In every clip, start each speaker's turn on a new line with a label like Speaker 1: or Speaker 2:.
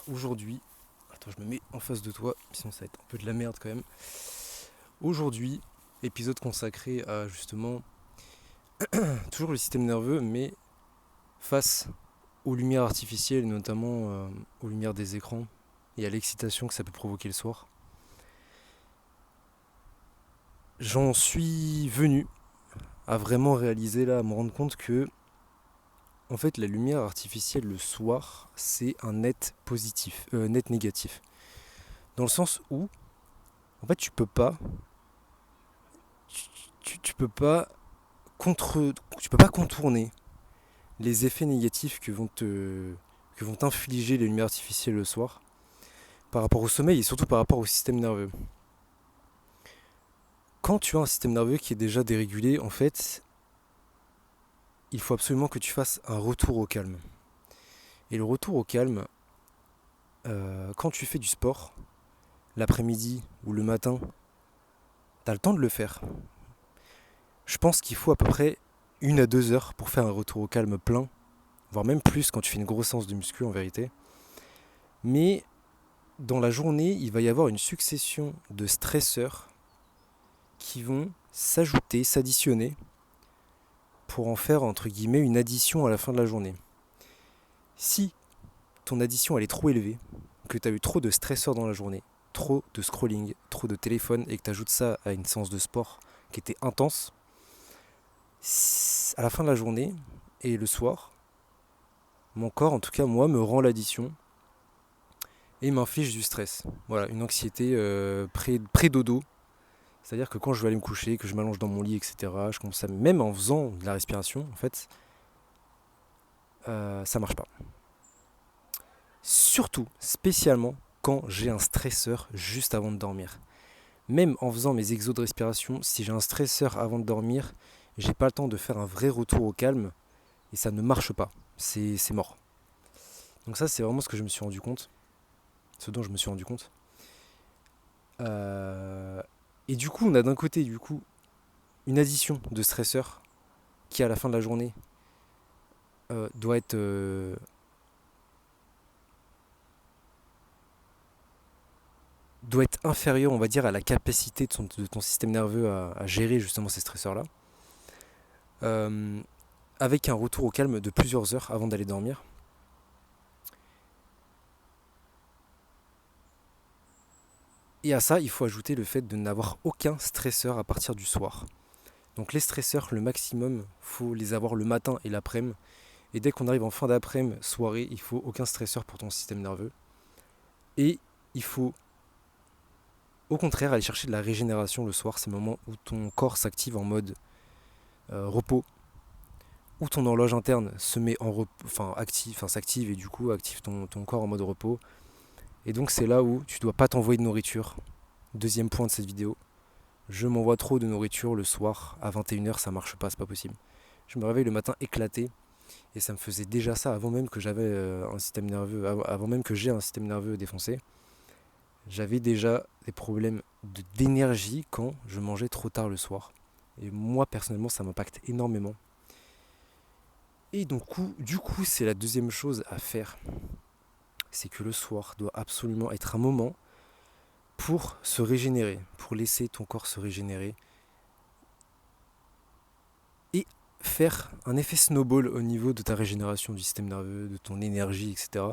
Speaker 1: Aujourd'hui, attends, je me mets en face de toi, sinon ça va être un peu de la merde quand même. Aujourd'hui, épisode consacré à justement toujours le système nerveux, mais face aux lumières artificielles, notamment aux lumières des écrans et à l'excitation que ça peut provoquer le soir. J'en suis venu à vraiment réaliser là, à me rendre compte que en fait la lumière artificielle le soir, c'est un net positif, net négatif. Dans le sens où en fait tu peux pas tu peux pas contourner les effets négatifs que vont t'infliger les lumières artificielles le soir par rapport au sommeil et surtout par rapport au système nerveux. Quand tu as un système nerveux qui est déjà dérégulé, en fait, il faut absolument que tu fasses un retour au calme. Et le retour au calme, quand tu fais du sport, l'après-midi ou le matin, tu as le temps de le faire. Je pense qu'il faut à peu près 1 à 2 heures pour faire un retour au calme plein, voire même plus quand tu fais une grosse séance de muscu en vérité. Mais dans la journée, il va y avoir une succession de stresseurs qui vont s'ajouter, s'additionner pour en faire entre guillemets une addition à la fin de la journée. Si ton addition elle est trop élevée, que tu as eu trop de stresseurs dans la journée, trop de scrolling, trop de téléphone et que tu ajoutes ça à une séance de sport qui était intense, à la fin de la journée et le soir, mon corps, en tout cas moi, me rend l'addition et m'inflige du stress. Voilà, une anxiété pré-dodo. C'est-à-dire que quand je vais aller me coucher, que je m'allonge dans mon lit, etc., je commence à, même en faisant de la respiration, en fait, ça marche pas. Surtout, spécialement, quand j'ai un stresseur juste avant de dormir. Même en faisant mes exos de respiration, si j'ai un stresseur avant de dormir, j'ai pas le temps de faire un vrai retour au calme et ça ne marche pas. C'est mort. Donc ça, c'est vraiment ce que je me suis rendu compte. Ce dont je me suis rendu compte. Euh, Et du coup, on a d'un côté, une addition de stresseurs qui, à la fin de la journée, doit être inférieur, on va dire, à la capacité de ton système nerveux à gérer justement ces stresseurs-là, euh, avec un retour au calme de plusieurs heures avant d'aller dormir. Et à ça, il faut ajouter le fait de n'avoir aucun stresseur à partir du soir. Donc les stresseurs, le maximum, faut les avoir le matin et l'après-midi. Et dès qu'on arrive en fin d'après-midi, soirée, il faut aucun stresseur pour ton système nerveux. Et il faut au contraire aller chercher de la régénération le soir. C'est le moment où ton corps s'active en mode repos, où ton horloge interne se met en repos, s'active et du coup active ton corps en mode repos. Et donc c'est là où tu dois pas t'envoyer de nourriture. Deuxième point de cette vidéo, je m'envoie trop de nourriture le soir à 21 h, ça marche pas, c'est pas possible. Je me réveille le matin éclaté et ça me faisait déjà ça avant même que j'avais un système nerveux, avant même que j'ai un système nerveux défoncé. J'avais déjà des problèmes d'énergie quand je mangeais trop tard le soir. Et moi personnellement, ça m'impacte énormément. Et donc, du coup, c'est la deuxième chose à faire. C'est que le soir doit absolument être un moment pour se régénérer, pour laisser ton corps se régénérer et faire un effet snowball au niveau de ta régénération du système nerveux, de ton énergie, etc.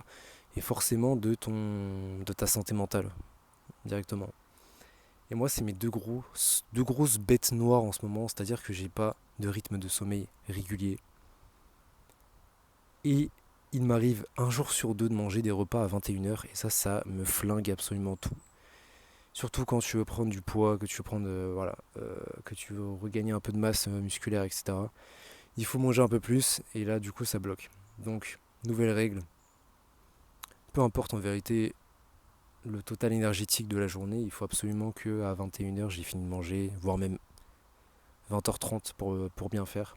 Speaker 1: Et forcément de ta santé mentale directement. Et moi, c'est mes deux grosses bêtes noires en ce moment, c'est-à-dire que j'ai pas de rythme de sommeil régulier. Et il m'arrive un jour sur deux de manger des repas à 21 h et ça me flingue absolument tout. Surtout quand tu veux prendre du poids, que tu veux prendre, que tu veux regagner un peu de masse musculaire, etc. Il faut manger un peu plus et là, du coup, ça bloque. Donc, nouvelle règle. Peu importe en vérité le total énergétique de la journée, il faut absolument que à 21 h j'ai fini de manger, voire même 20 h 30 pour bien faire.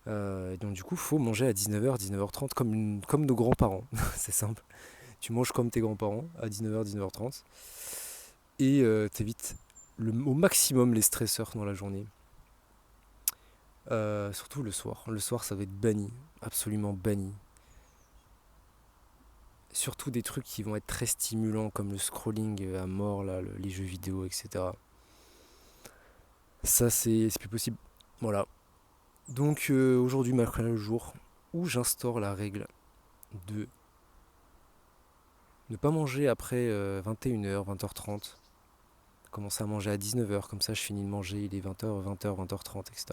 Speaker 1: Donc du coup, faut manger à 19 h, 19 h 30 comme nos grands-parents. C'est simple. Tu manges comme tes grands-parents à 19 h, 19 h 30 et t'évites au maximum les stresseurs dans la journée. Surtout le soir. Le soir, ça va être banni, absolument banni. surtout des trucs qui vont être très stimulants comme le scrolling à mort, là, les jeux vidéo, etc. Ça, c'est plus possible. Voilà. Donc aujourd'hui, mercredi, le jour où j'instaure la règle de ne pas manger après 21h, 20h30. Commencer à manger à 19h, comme ça je finis de manger, il est 20h, 20h, 20h30, etc.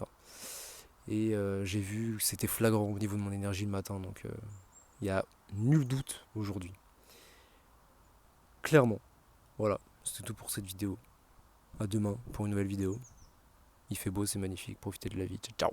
Speaker 1: Et j'ai vu que c'était flagrant au niveau de mon énergie le matin, donc il n'y a nul doute aujourd'hui. Clairement. Voilà, c'était tout pour cette vidéo. À demain pour une nouvelle vidéo. Il fait beau, c'est magnifique, profitez de la vie. Ciao.